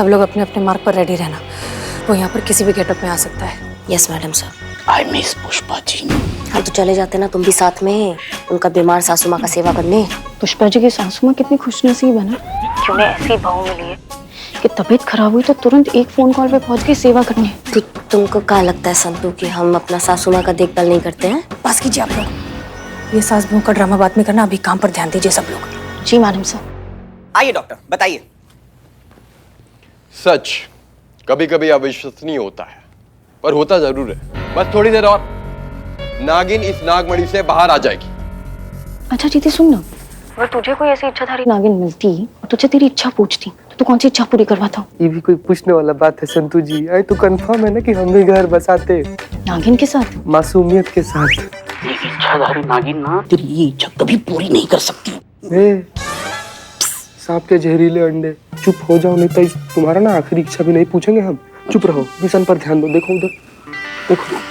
सब लोग अपने अपने मार्ग पर रेडी रहना। वो यहाँ पर किसी भी गेटअप में आ सकता है। Yes madam sir. I miss Pushpa ji. हाँ तो चले जाते ना तुम भी साथ में, उनका बीमार सासू माँ का सेवा करने। पुष्पा जी की सासू माँ कितनी खुशनसीब है ना कि उन्हें ऐसी बहू मिली है कि तबीयत खराब हुई तो तुरंत एक फोन कॉल पे पहुंच गई सेवा करने। तो तुमको क्या लगता है संतू कि हम अपना सासू माँ का देखभाल नहीं करते हैं? बस कीजिए आप लोग, ये सास बहू का ड्रामा बाद में करना, अभी काम पर ध्यान दीजिए सब लोग। जी मैडम सर। आइए डॉक्टर बताइए। सच कभी कभी अविश्वसनीय होता है, पर होता जरूर है। बस थोड़ी देर और, नागिन इस नागमणि से बाहर आ जाएगी। अच्छा जीती सुन ना, अगर तुझे कोई ऐसी इच्छाधारी नागिन मिलती और तुझे तेरी इच्छा पूछती तो तू कौन सी इच्छा पूरी करवाता? ये भी कोई पूछने वाला बात है संतू जी? आई तो कंफर्म है ना कि हम भी घर बसाते नागिन के साथ, मासूमियत के साथ। ये इच्छाधारी नागिन ना तेरी ये इच्छा कभी पूरी नहीं कर सकती। सांप के जहरीले अंडे, चुप हो जाओ नहीं तो तुम्हारा ना आखिरी इच्छा भी नहीं पूछेंगे हम। चुप रहो, मिशन पर ध्यान दो। देखो उधर देखो।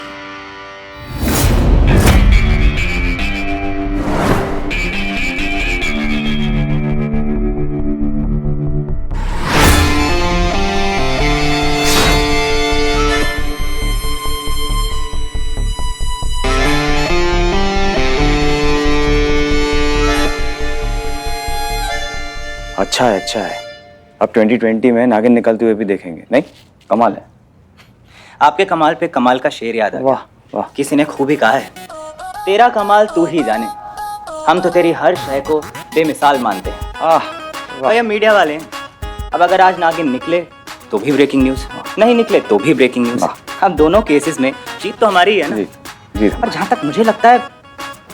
अच्छा है। अब 2020 में नागिन निकलते हुए भी देखेंगे। नहीं, कमाल है। आपके कमाल पे कमाल का शेर याद आ गया। वाह वाह। किसी ने खूबी कहा है, तेरा कमाल तू ही जाने, हम तो तेरी हर शय को बेमिसाल मानते हैं। और ये मीडिया वाले, अब अगर आज नागिन निकले तो भी ब्रेकिंग न्यूज, नहीं निकले तो भी ब्रेकिंग न्यूज। अब दोनों केसेस में जीत तो हमारी है ना। जी जी। और जहां तक मुझे लगता है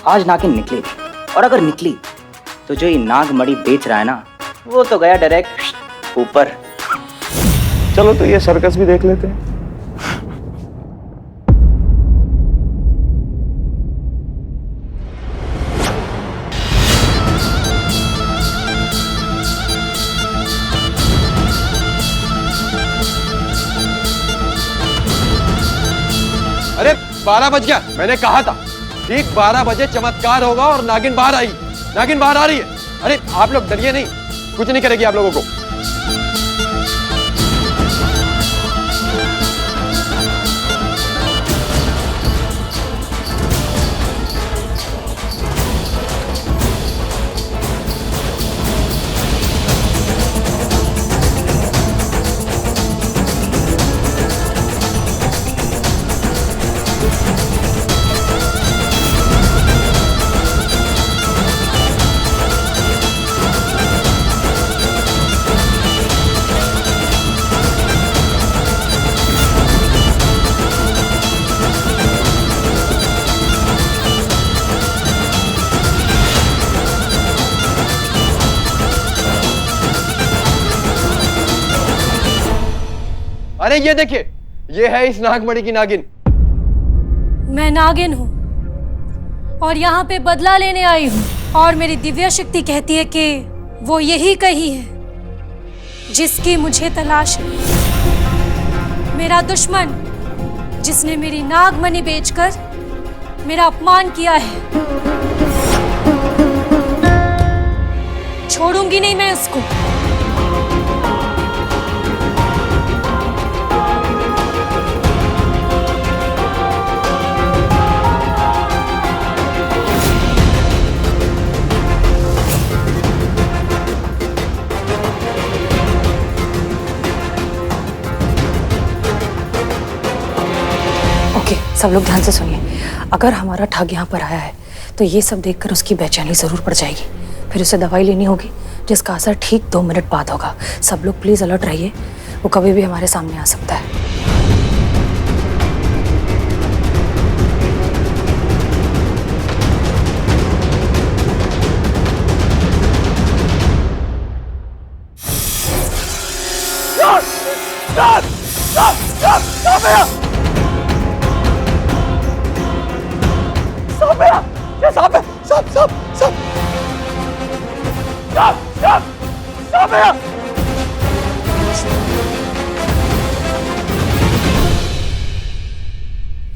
आज नागिन निकलेगी, और अगर निकली तो जो ये नागमणि बेच रहा है ना, वो तो गया डायरेक्ट ऊपर। चलो तो ये सर्कस भी देख लेते हैं। अरे 12 बज गया, मैंने कहा था ठीक 12 बजे चमत्कार होगा और नागिन बाहर आई। नागिन बाहर आ रही है। अरे आप लोग डरिए नहीं, कुछ नहीं करेगी आप लोगों को। अरे ये देखिए, ये है इस नागमणि की नागिन। मैं नागिन हूँ और यहाँ पे बदला लेने आई हूँ, और मेरी दिव्य शक्ति कहती है कि वो यही कही है जिसकी मुझे तलाश है। मेरा दुश्मन जिसने मेरी नागमणि बेचकर मेरा अपमान किया है, छोड़ूंगी नहीं मैं उसको। सब लोग ध्यान से सुनिए, अगर हमारा ठग यहाँ पर आया है तो ये सब देखकर उसकी बेचैनी जरूर पड़ जाएगी। फिर उसे दवाई लेनी होगी जिसका असर ठीक 2 मिनट बाद होगा। सब लोग प्लीज अलर्ट रहिए, वो कभी भी हमारे सामने आ सकता है।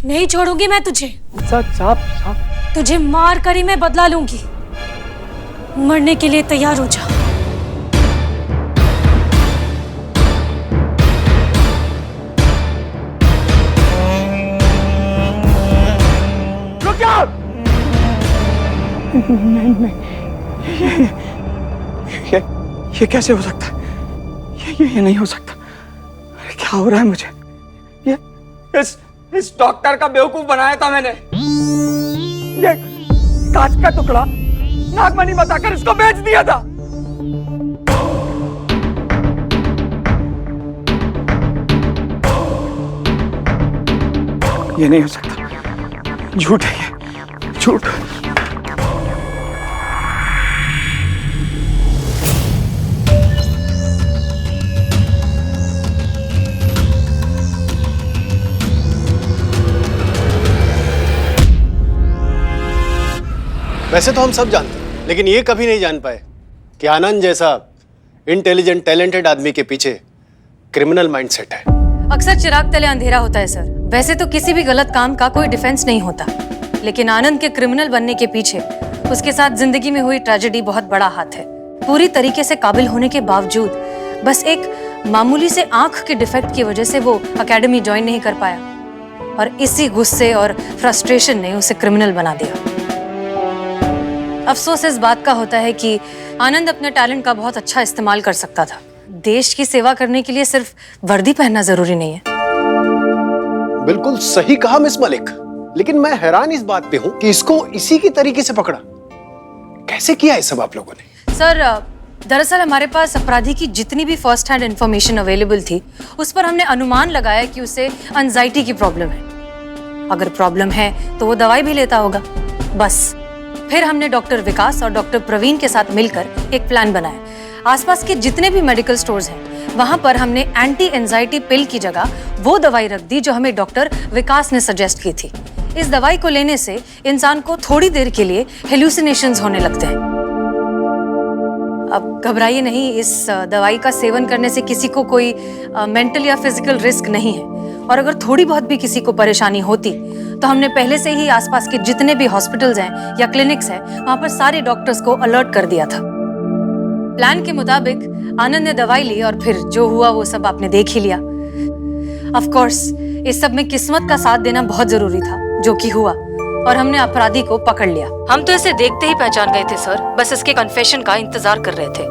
नहीं छोड़ूंगी मैं तुझे। सांप। तुझे मार कर ही मैं बदला लूंगी। मरने के लिए तैयार हो जा। ये कैसे हो सकता है? ये नहीं हो सकता। क्या हो रहा है मुझे? ये इस डॉक्टर का बेवकूफ बनाया था मैंने। ये कांच का टुकड़ा नागमणि बताकर इसको बेच दिया था। ये नहीं हो सकता, झूठ है ये, झूठ। वैसे तो हम सब जानते हैं, लेकिन ये कभी नहीं जान पाए कि आनंद जैसा इंटेलिजेंट टैलेंटेड आदमी के पीछे क्रिमिनल माइंडसेट है। अक्सर चिराग तले अंधेरा होता है सर। वैसे तो किसी भी गलत काम का कोई डिफेंस नहीं होता, लेकिन आनंद के क्रिमिनल बनने के पीछे उसके साथ जिंदगी में हुई ट्रेजेडी बहुत बड़ा हाथ है। पूरी तरीके से काबिल होने के बावजूद बस एक मामूली से आंख के डिफेक्ट की वजह से वो एकेडमी ज्वाइन नहीं कर पाया, और इसी गुस्से और फ्रस्ट्रेशन ने उसे क्रिमिनल बना दिया। अफसोस इस बात का होता है कि आनंद अपने टैलेंट का बहुत अच्छा इस्तेमाल कर सकता था। देश की सेवा करने के लिए सिर्फ वर्दी पहनना जरूरी नहीं है। बिल्कुल सही कहा मिस मलिक, लेकिन मैं हैरान इस बात पे हूं कि इसको इसी की तरीके से पकड़ा कैसे किया है सब आप लोगों ने? सर, दरअसल हमारे पास अपराधी की जितनी भी फर्स्ट हैंड इंफॉर्मेशन अवेलेबल थी, उस पर हमने अनुमान लगाया कि उसे एंजाइटी की प्रॉब्लम है। अगर प्रॉब्लम है तो वो दवाई भी लेता होगा, बस। फिर हमने डॉक्टर विकास और डॉक्टर प्रवीण के साथ मिलकर एक प्लान बनाया। आसपास के जितने भी मेडिकल स्टोर्स हैं, वहां पर हमने एंटी एंजाइटी पिल की जगह वो दवाई रख दी जो हमें डॉक्टर विकास ने सजेस्ट की थी। इस दवाई को लेने से इंसान को थोड़ी देर के लिए हेलुसिनेशंस होने लगते हैं। अब घबराइए नहीं, इस दवाई का सेवन करने से किसी को कोई मेंटल या फिजिकल रिस्क नहीं है, और अगर थोड़ी बहुत भी किसी को परेशानी होती तो हमने पहले से ही आसपास के जितने भी हॉस्पिटल्स हैं या क्लिनिक्स हैं, वहां पर सारे डॉक्टर्स को अलर्ट कर दिया था। प्लान के मुताबिक आनंद ने दवाई ली और फिर जो हुआ वो सब आपने देख ही लिया। ऑफ कोर्स इस सब में किस्मत का साथ देना बहुत जरूरी था, जो कि हुआ, और हमने अपराधी को पकड़ लिया। हम तो इसे देखते ही पहचान गए थे सर, बस इसके कन्फेशन का इंतजार कर रहे थे।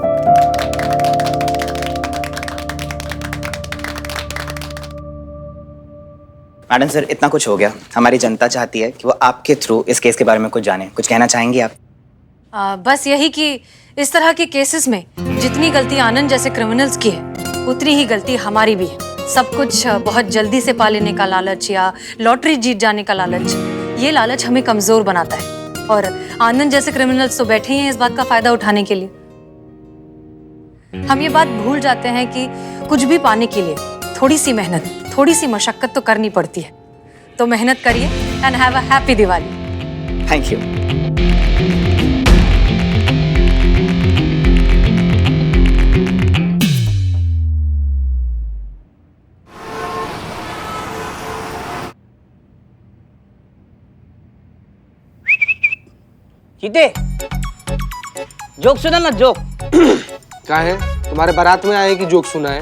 मैडम सर, इतना कुछ हो गया, हमारी जनता चाहती है कि वो आपके थ्रू इस केस के बारे में कुछ जाने। कुछ कहना चाहेंगी आप? बस यही कि इस तरह के केसेस में जितनी गलती आनंद जैसे क्रिमिनल्स की है, उतनी ही गलती हमारी भी है। सब कुछ बहुत जल्दी से पा लेने का लालच या लॉटरी जीत जाने का लालच, ये लालच हमें कमजोर बनाता है, और आनंद जैसे क्रिमिनल्स तो बैठे ही हैं इस बात का फायदा उठाने के लिए। हम ये बात भूल जाते हैं कि कुछ भी पाने के लिए थोड़ी सी मेहनत, थोड़ी सी मशक्कत तो करनी पड़ती है। तो मेहनत करिए and have a happy Diwali. Thank you. चीते, जोक सुना ना, जोक। क्या है, तुम्हारे बारात में आए कि जोक सुना है?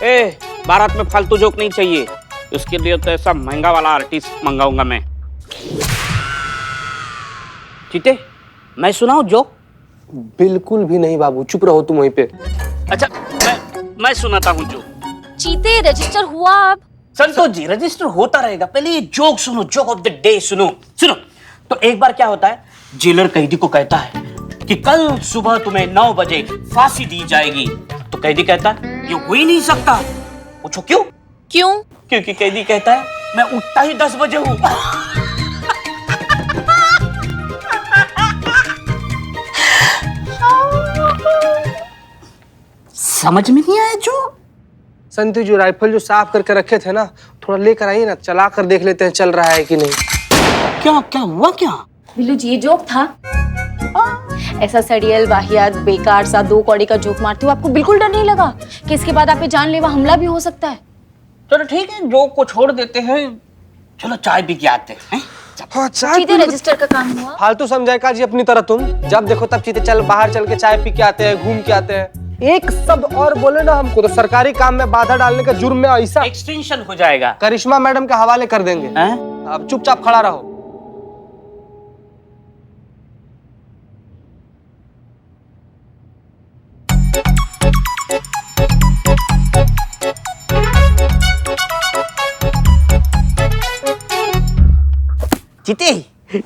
ए, बारात में फालतू जोक नहीं चाहिए, उसके लिए तो ऐसा महंगा वाला आर्टिस्ट मंगाऊंगा मैं। चीते, मैं सुनाऊं जोक? बिल्कुल भी नहीं बाबू, चुप रहो तुम वहीं पे। अच्छा, मैं सुनाता हूँ जोक। चीते, रजिस्टर हुआ अब? संतोष जी, रजिस्टर होता रहेगा, पहले ये जोक सुनो, जोक ऑफ द डे सुनो। तो एक बार क्या होता है, जेलर कैदी को कहता है कि कल सुबह तुम्हें 9 बजे फांसी दी जाएगी। तो कैदी कहता है ये हो ही नहीं सकता। पूछो क्यों? क्यों? क्योंकि कैदी कहता है मैं उठता ही 10 बजे हूं। समझ में नहीं आया जो? संतु जो राइफल जो साफ करके रखे थे ना, थोड़ा लेकर आइए ना, चला कर देख लेते हैं चल रहा है कि नहीं। क्या क्या हुआ क्या? बिल्लू जी, ये जोक था। ऐसा सड़ियल वाहियात बेकार सा 2 कौड़ी का जोक मारते हो, आपको बिल्कुल डर नहीं लगा कि इसके बाद आप पे जानलेवा हमला भी हो सकता है? चलो ठीक है, जोक को छोड़ देते हैं, चलो चाय पी के आते हैं। चीते, रजिस्टर का काम हुआ? फालतू समझाएगा जी अपनी तरह तुम, जब देखो तब चीते चल बाहर चल के चाय पी के आते हैं, घूम के आते हैं। एक शब्द और बोले ना हमको तो सरकारी काम में बाधा डालने का जुर्म में ऐसा एक्सटेंशन हो जाएगा, करिश्मा मैडम के हवाले कर देंगे। अब चुपचाप खड़ा रहो।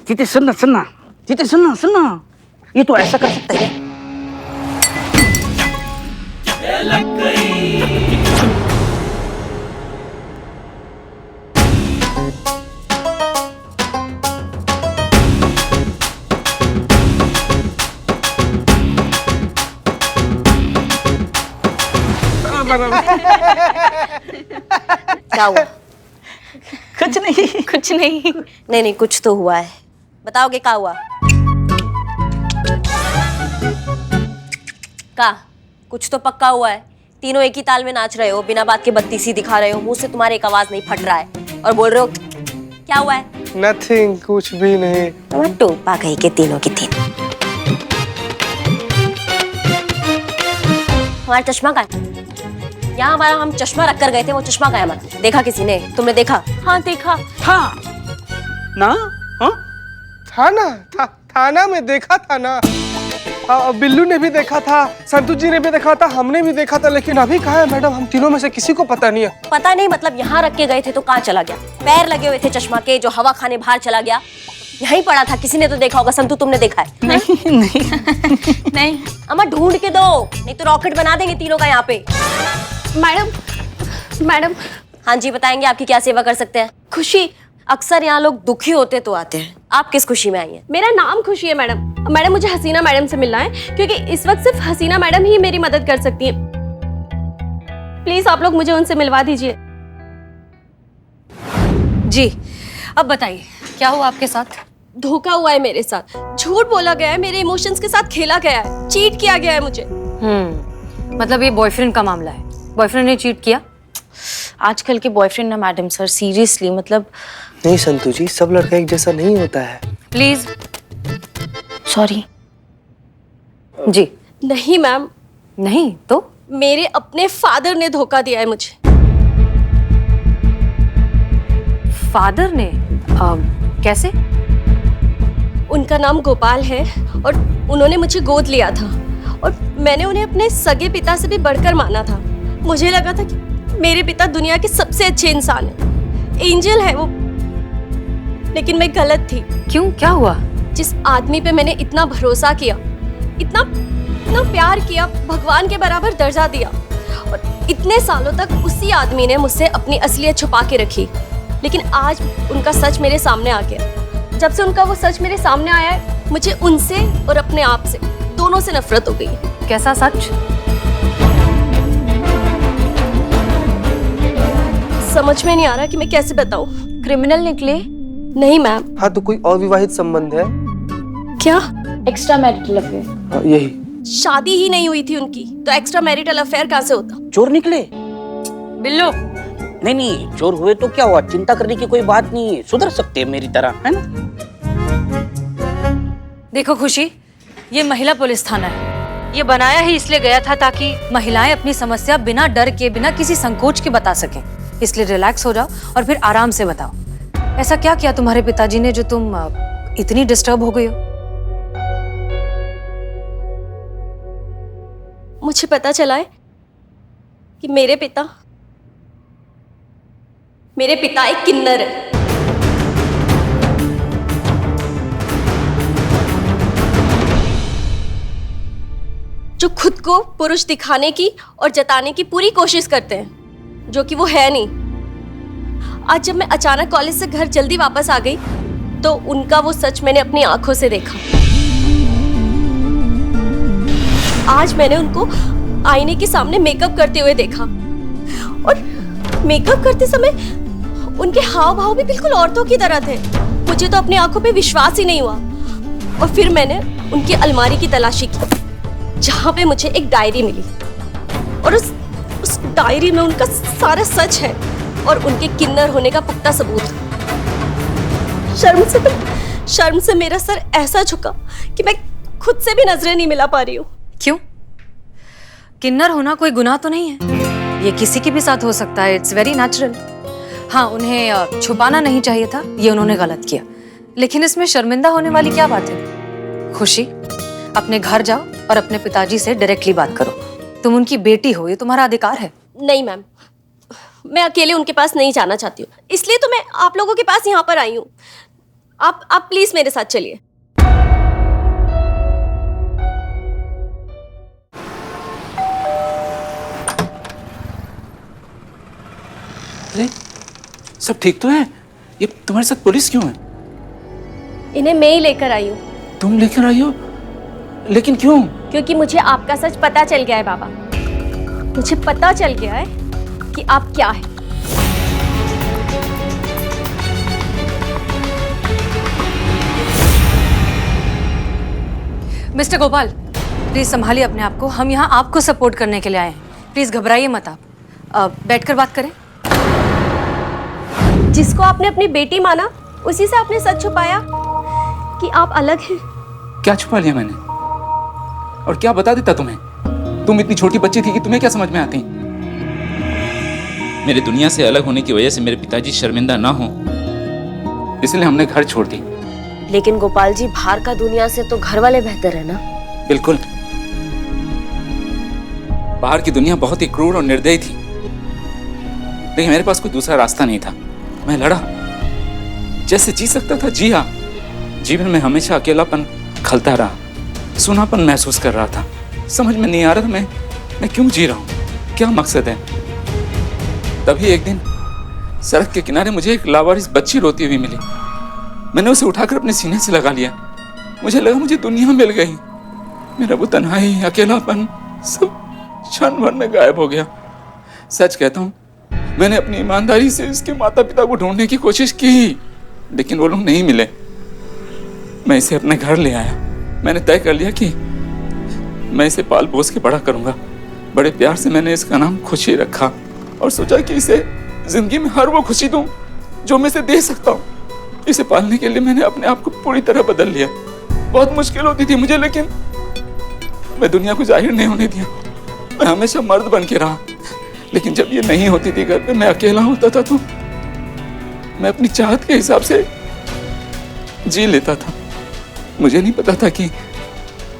जीते सुनना सुनना, जीते सुनना सुनना, ये तो ऐसा कर सकता है। क्या हुआ? कुछ नहीं, कुछ नहीं। नहीं, कुछ तो हुआ है। बताओगे क्या हुआ? का कुछ तो पक्का हुआ है। तीनों एक ही ताल में नाच रहे हो, बिना बात के बत्तीसी दिखा रहे हो, मुंह से तुम्हारे एक आवाज नहीं फट रहा है और बोल रहे हो क्या हुआ है? नथिंग, कुछ भी नहीं। टोपा कहीं के तीनों की तीन। हमारा चश्मा कहाँ है? यहाँ हमारा हम चश्मा रख कर गए थे, वो चश्मा कहाँ है हमारा? देखा किसी ने? तुमने देखा? हाँ देखा। हाँ ना, हाँ थाना में देखा था ना। बिल्लू ने भी देखा था, संतू जी ने भी देखा था, हमने भी देखा था, लेकिन अभी कहाँ है मैडम? हम तीनों में से किसी को पता नहीं है। पता नहीं मतलब यहाँ रख के गए थे तो कहाँ चला गया? पैर लगे हुए थे चश्मा के, जो हवा खाने बाहर चला गया। यहीं पड़ा था, किसी ने तो देखा होगा। संतू तुमने देखा है? नहीं नहीं नहीं। अम्मा ढूंढ के दो, नहीं तो रॉकेट बना देंगे तीनों का यहाँ पे। मैडम। हाँ जी, बताएंगे आपकी क्या सेवा कर सकते हैं? खुशी। अक्सर यहाँ लोग दुखी होते तो आते हैं, आप किस खुशी में आई हैं? मेरा नाम खुशी है मैडम। मैडम मुझे हसीना मैडम से मिलना है, क्योंकि इस वक्त सिर्फ हसीना मैडम ही मेरी मदद कर सकती हैं। प्लीज आप लोग मुझे उनसे मिलवा दीजिए। जी, अब बताइए क्या हुआ आपके साथ? धोखा हुआ है मेरे साथ, झूठ बोला गया है, मेरे इमोशंस के साथ खेला गया है, चीट किया गया है मुझे। मतलब ये बॉयफ्रेंड का मामला है? बॉयफ्रेंड ने चीट किया? आजकल के बॉयफ्रेंड ना मैडम सर, सीरियसली मतलब। नहीं संतू जी, सब लड़का एक जैसा नहीं होता है। प्लीज। सॉरी। जी। नहीं मैम। नहीं तो? मेरे अपने फादर ने धोखा दिया है मुझे। फादर ने? कैसे? उनका नाम गोपाल है और उन्होंने मुझे गोद लिया था और मैंने उन्हें अपने सगे पिता से भी बढ़कर माना था। मुझे लगा था कि मेरे पिता दुनिया के सबसे अच्छे इंसान हैं, एंजल है वो, लेकिन मैं गलत थी। क्यों, क्या हुआ? जिस आदमी पे मैंने इतना भरोसा किया, इतना प्यार किया, भगवान के बराबर दर्जा दिया, और इतने सालों तक उसी आदमी ने मुझसे अपनी असलियत छुपा के रखी। लेकिन आज उनका सच मेरे सामने आ गया। जब से उनका वो सच मेरे सामने आया है, मुझे उनसे और अपने आप से दोनों से नफरत हो गई है। कैसा सच? समझ में नहीं आ रहा कि मैं कैसे बताऊं। क्रिमिनल निकले? नहीं मैम। हाँ तो कोई अविवाहित संबंध है क्या? Extra marital affair. यही। शादी ही नहीं हुई थी उनकी, तो एक्स्ट्रा मैरिटल अफेयर कहाँ से होता? चोर निकले? बिल्लू। नहीं, चोर हुए तो क्या हुआ, चिंता करने की कोई बात नहीं है, सुधर सकते हैं मेरी तरह, है ना? देखो खुशी, ये महिला पुलिस थाना है। ये बनाया ही इसलिए गया था ताकि महिलाएं अपनी समस्या बिना डर के, बिना किसी संकोच के बता सकें। इसलिए रिलैक्स हो जाओ और फिर आराम से बताओ, ऐसा क्या किया तुम्हारे पिताजी ने जो तुम इतनी डिस्टर्ब हो गई हो? मुझे पता चला है कि मेरे पिता एक किन्नर है। जो खुद को पुरुष दिखाने की और जताने की पूरी कोशिश करते हैं, जो कि वो है नहीं। आज जब मैं अचानक कॉलेज से घर जल्दी वापस आ गई, तो उनका वो सच मैंने अपनी आंखों से देखा। आज मैंने उनको आईने के सामने मेकअप करते हुए देखा, और मेकअप करते समय उनके हाव भाव भी बिल्कुल औरतों की तरह थे। मुझे तो अपनी आंखों पे विश्वास ही नहीं हुआ। और फिर मैंने उनकी अलमारी की तलाशी की, जहां पे मुझे एक डायरी मिली, और उस डायरी में उनका सारा सच है और उनके किन्नर होने का पुख्ता सबूत। शर्म से मेरा सर ऐसा झुका कि मैं खुद से भी नजरें नहीं मिला पा रही हूँ। क्यों? किन्नर होना कोई गुनाह तो नहीं है, ये किसी के भी साथ हो सकता है, इट्स वेरी नेचुरल। हाँ, उन्हें छुपाना नहीं चाहिए था, ये उन्होंने गलत किया, लेकिन इसमें शर्मिंदा होने वाली क्या बात है? खुशी, अपने घर जाओ और अपने पिताजी से डायरेक्टली बात करो। तुम उनकी बेटी हो, ये तुम्हारा अधिकार है। नहीं मैम, मैं अकेले उनके पास नहीं जाना चाहती हूँ, इसलिए तो मैं आप लोगों के पास यहाँ पर आई हूँ। आप प्लीज मेरे साथ चलिए। अरे सब ठीक तो है? ये तुम्हारे साथ पुलिस क्यों है? इन्हें मैं ही लेकर आई हूँ। तुम लेकर आई हो? लेकिन क्यों? क्योंकि मुझे आपका सच पता चल गया है बाबा। मुझे पता चल गया है कि आप क्या है। मिस्टर गोपाल, प्लीज संभालिए अपने आप को। हम यहाँ आपको सपोर्ट करने के लिए आए हैं। प्लीज घबराइए मत आप। बैठकर बात करें। जिसको आपने अपनी बेटी माना उसी से आपने सच छुपाया कि आप अलग हैं। क्या छुपा लिया मैंने? और क्या बता देता तुम्हें? तुम इतनी छोटी बच्ची थी कि तुम्हें क्या समझ में आती? मेरे दुनिया से अलग होने की वजह से मेरे पिताजी शर्मिंदा ना हो, इसलिए हमने घर छोड़ दी। लेकिन गोपाल जी, बाहर का दुनिया से तो घर वाले बेहतर है ना? बिल्कुल। बाहर की दुनिया बहुत ही क्रूर और निर्दयी थी, लेकिन मेरे पास कोई दूसरा रास्ता नहीं था। मैं लड़ा, जैसे जी सकता था जी हाँ। जीवन में हमेशा अकेलापन खलता रहा, सूनापन महसूस कर रहा था। समझ में नहीं आ रहा था मैं क्यों जी रहा हूँ, क्या मकसद है। तभी एक दिन सड़क के किनारे मुझे एक लावारिस बच्ची रोती हुई मिली। मैंने उसे उठाकर अपने सीने से लगा लिया। मुझे लगा मुझे दुनिया मिल गई। मेरा वो तन्हाई, अकेलापन सब क्षण भर में गायब हो गया। सच कहता हूँ, मैंने अपनी ईमानदारी से इसके माता पिता को ढूंढने की कोशिश की, लेकिन वो लोग नहीं मिले। मैं इसे अपने घर ले आया। मैंने तय कर लिया कि मैं इसे पाल पोस के बड़ा करूंगा। बड़े प्यार से मैंने इसका नाम खुशी रखा और सोचा कि इसे जिंदगी में हर वो खुशी दूं जो मैं इसे दे सकता हूँ। इसे पालने के लिए मैंने अपने आप को पूरी तरह बदल लिया। बहुत मुश्किल होती थी मुझे, लेकिन मैं दुनिया को जाहिर नहीं होने दिया। मैं हमेशा मर्द बन के रहा, लेकिन जब ये नहीं होती थी घर पे, मैं अकेला होता था, तो मैं अपनी चाहत के हिसाब से जी लेता था। मुझे नहीं पता था कि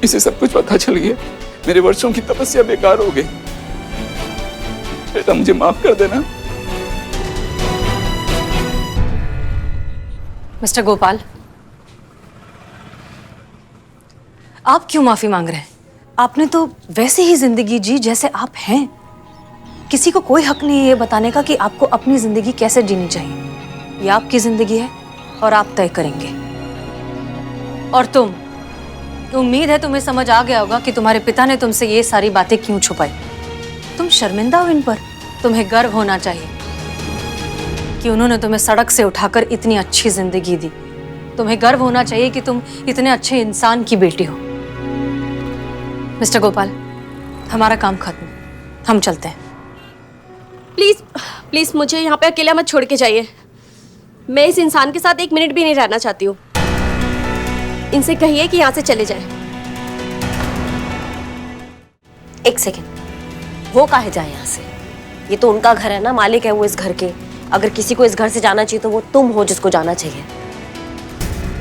इसे सब कुछ पता चल गया। मेरे वर्षों की तपस्या बेकार हो गई। बेटा मुझे माफ कर देना। मिस्टर गोपाल, आप क्यों माफी मांग रहे हैं? आपने तो वैसे ही जिंदगी जी जैसे आप हैं। किसी को कोई हक नहीं है ये बताने का कि आपको अपनी जिंदगी कैसे जीनी चाहिए। ये आपकी जिंदगी है और आप तय करेंगे। और तुम, उम्मीद है तुम्हें समझ आ गया होगा कि तुम्हारे पिता ने तुमसे ये सारी बातें क्यों छुपाई। तुम शर्मिंदा हो इन पर। तुम्हें गर्व होना चाहिए कि उन्होंने तुम्हें सड़क से उठाकर इतनी अच्छी जिंदगी दी। तुम्हें गर्व होना चाहिए कि तुम इतने अच्छे इंसान की बेटी हो। मिस्टर गोपाल, हमारा काम खत्म, हम चलते हैं। प्लीज प्लीज मुझे यहाँ पे अकेला मत छोड़ के जाइए। मैं इस इंसान के साथ एक मिनट भी नहीं रहना चाहती हूँ। इनसे कहिए कि यहाँ से चले जाएं। एक सेकेंड, वो काहे जाए यहाँ से? ये तो उनका घर है ना, मालिक है वो इस घर के। अगर किसी को इस घर से जाना चाहिए तो वो तुम हो जिसको जाना चाहिए।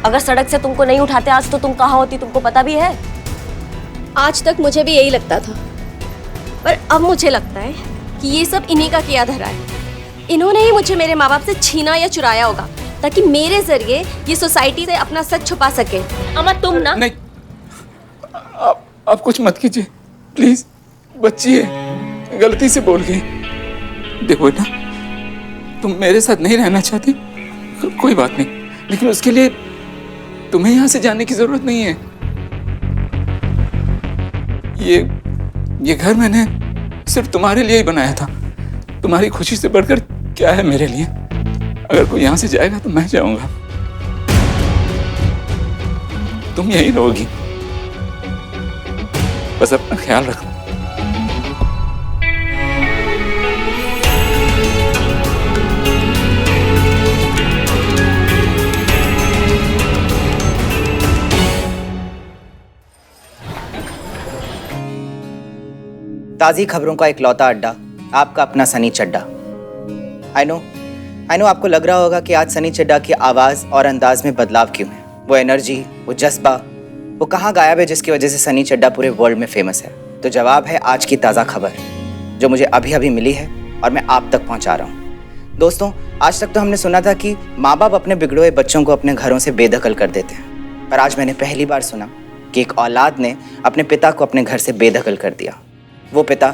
अगर सड़क से तुमको नहीं उठाते आज तो तुम कहाँ होती, तुमको पता भी है? आज तक मुझे भी यही लगता था, पर अब मुझे लगता है कि ये सब इन्हीं का किया धरा है। इन्होंने ही मुझे मेरे माँ बाप से छीना या चुराया होगा ताकि मेरे जरिए ये सोसाइटी से अपना सच छुपा सके। अमा तुम ना, नहीं, आप कुछ मत कीजिए प्लीज। बच्ची है, गलती से बोल गई। देखो बेटा, तुम मेरे साथ नहीं रहना चाहती, कोई बात नहीं, लेकिन उसके लिए तुम्हें यहाँ से जाने की जरूरत नहीं है। ये घर मैंने सिर्फ तुम्हारे लिए ही बनाया था। तुम्हारी खुशी से बढ़कर क्या है मेरे लिए। अगर कोई यहाँ से जाएगा तो मैं जाऊंगा। तुम यहीं रहोगी, बस अपना ख्याल रखना। ताज़ी खबरों का इकलौता अड्डा, आपका अपना सनी चड्डा। आई नो आपको लग रहा होगा कि आज सनी चड्डा की आवाज़ और अंदाज में बदलाव क्यों है। वो एनर्जी, वो जज्बा, वो कहाँ गायब है जिसकी वजह से सनी चड्डा पूरे वर्ल्ड में फेमस है? तो जवाब है आज की ताज़ा खबर जो मुझे अभी अभी मिली है और मैं आप तक पहुँचा रहा हूँ। दोस्तों, आज तक तो हमने सुना था कि माँ बाप अपने बिगड़े हुए बच्चों को अपने घरों से बेदखल कर देते हैं, पर आज मैंने पहली बार सुना कि एक औलाद ने अपने पिता को अपने घर से बेदखल कर दिया। वो पिता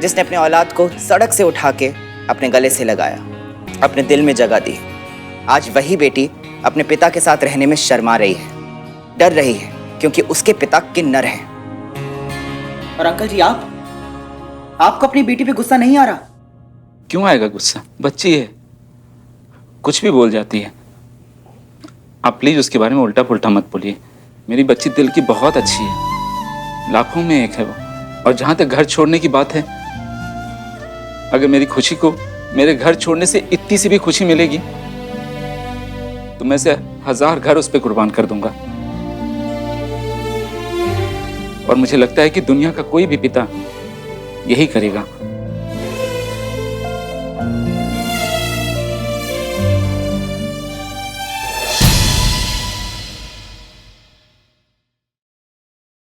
जिसने अपने औलाद को सड़क से उठा के अपने गले से लगाया, अपने दिल में जगह दी, आज वही बेटी अपने पिता के साथ रहने में शर्मा रही है, डर रही है, क्योंकि उसके पिता किन्नर हैं। और अंकल जी, आपको अपनी बेटी पे गुस्सा नहीं आ रहा? क्यों आएगा गुस्सा? बच्ची है, कुछ भी बोल जाती है। आप प्लीज उसके बारे में उल्टा पुल्टा मत बोलिए। मेरी बच्ची दिल की बहुत अच्छी है, लाखों में एक है वो। और जहां तक घर छोड़ने की बात है, अगर मेरी खुशी को मेरे घर छोड़ने से इतनी सी भी खुशी मिलेगी तो मैं से 1000 घर उस पर कुर्बान कर दूंगा। और मुझे लगता है कि दुनिया का कोई भी पिता यही करेगा।